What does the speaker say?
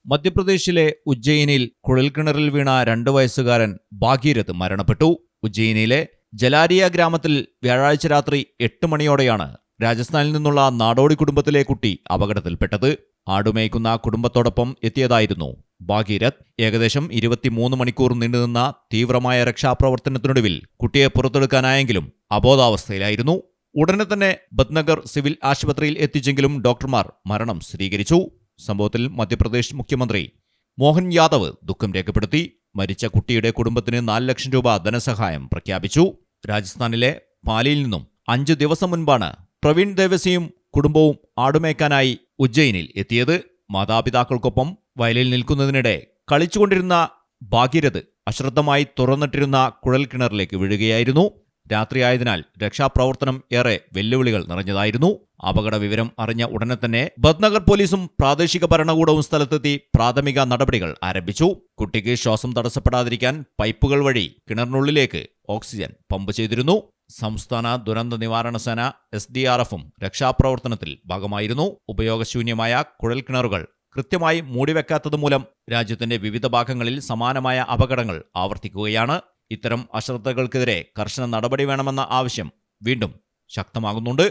മധ്യപ്രദേശിലെ ഉജ്ജയിനിൽ കുഴൽക്കിണറിൽ വീണ 2 വയസ്സുകാരൻ ഭാഗീരഥ് മരണപ്പെട്ടു. ഉജ്ജയിനിലെ ജലാരിയ ഗ്രാമത്തിൽ വ്യാഴാഴ്ച രാത്രി 8 മണിയോടെയാണ് രാജസ്ഥാനിൽ നിന്നുള്ള നാടോടി കുടുംബത്തിലെ കുട്ടി അപകടത്തിൽപ്പെട്ടത്. ആടുമേയ്ക്കുന്ന കുടുംബത്തോടൊപ്പം എത്തിയതായിരുന്നു ഭാഗീരഥ്. ഏകദേശം 23 മണിക്കൂർ നീണ്ടുനിന്ന തീവ്രമായ രക്ഷാപ്രവർത്തനത്തിനൊടുവിൽ കുട്ടിയെ പുറത്തെടുക്കാനായെങ്കിലും അബോധാവസ്ഥയിലായിരുന്നു. ഉടനെ തന്നെ ബദ്നഗർ സിവിൽ ആശുപത്രിയിൽ എത്തിച്ചെങ്കിലും ഡോക്ടർമാർ മരണം സ്ഥിരീകരിച്ചു. സംഭവത്തിൽ മധ്യപ്രദേശ് മുഖ്യമന്ത്രി മോഹൻ യാദവ് ദുഃഖം രേഖപ്പെടുത്തി. മരിച്ച കുട്ടിയുടെ കുടുംബത്തിന് 4 ലക്ഷം രൂപ ധനസഹായം പ്രഖ്യാപിച്ചു. രാജസ്ഥാനിലെ പാലിയിൽ നിന്നും 5 ദിവസം മുൻപാണ് പ്രവീൺ ദേവസിയും കുടുംബവും ആടുമേയ്ക്കാനായി ഉജ്ജയിനിൽ എത്തിയത്. മാതാപിതാക്കൾക്കൊപ്പം വയലിൽ നിൽക്കുന്നതിനിടെ കളിച്ചുകൊണ്ടിരുന്ന ഭാഗീരഥ് അശ്രദ്ധമായി തുറന്നിട്ടിരുന്ന കുഴൽക്കിണറിലേക്ക് വീഴുകയായിരുന്നു. രാത്രിയായതിനാൽ രക്ഷാപ്രവർത്തനം ഏറെ വെല്ലുവിളികൾ നിറഞ്ഞതായിരുന്നു. അപകട വിവരം അറിഞ്ഞ ഉടനെ തന്നെ ബദ്നഗർ പോലീസും പ്രാദേശിക ഭരണകൂടവും സ്ഥലത്തെത്തി പ്രാഥമിക നടപടികൾ ആരംഭിച്ചു. കുട്ടിക്ക് ശ്വാസം തടസ്സപ്പെടാതിരിക്കാൻ പൈപ്പുകൾ വഴി കിണറിനുള്ളിലേക്ക് ഓക്സിജൻ പമ്പ് ചെയ്തിരുന്നു. സംസ്ഥാന ദുരന്ത നിവാരണ സേന SDRFും രക്ഷാപ്രവർത്തനത്തിൽ ഭാഗമായിരുന്നു. ഉപയോഗശൂന്യമായ കുഴൽക്കിണറുകൾ കൃത്യമായി മൂടിവെക്കാത്തതുമൂലം രാജ്യത്തിന്റെ വിവിധ ഭാഗങ്ങളിൽ സമാനമായ അപകടങ്ങൾ ആവർത്തിക്കുകയാണ്. ഇത്തരം അശ്രദ്ധകൾക്കെതിരെ കർശന നടപടി വേണമെന്ന ആവശ്യം വീണ്ടും ശക്തമാകുന്നുണ്ട്.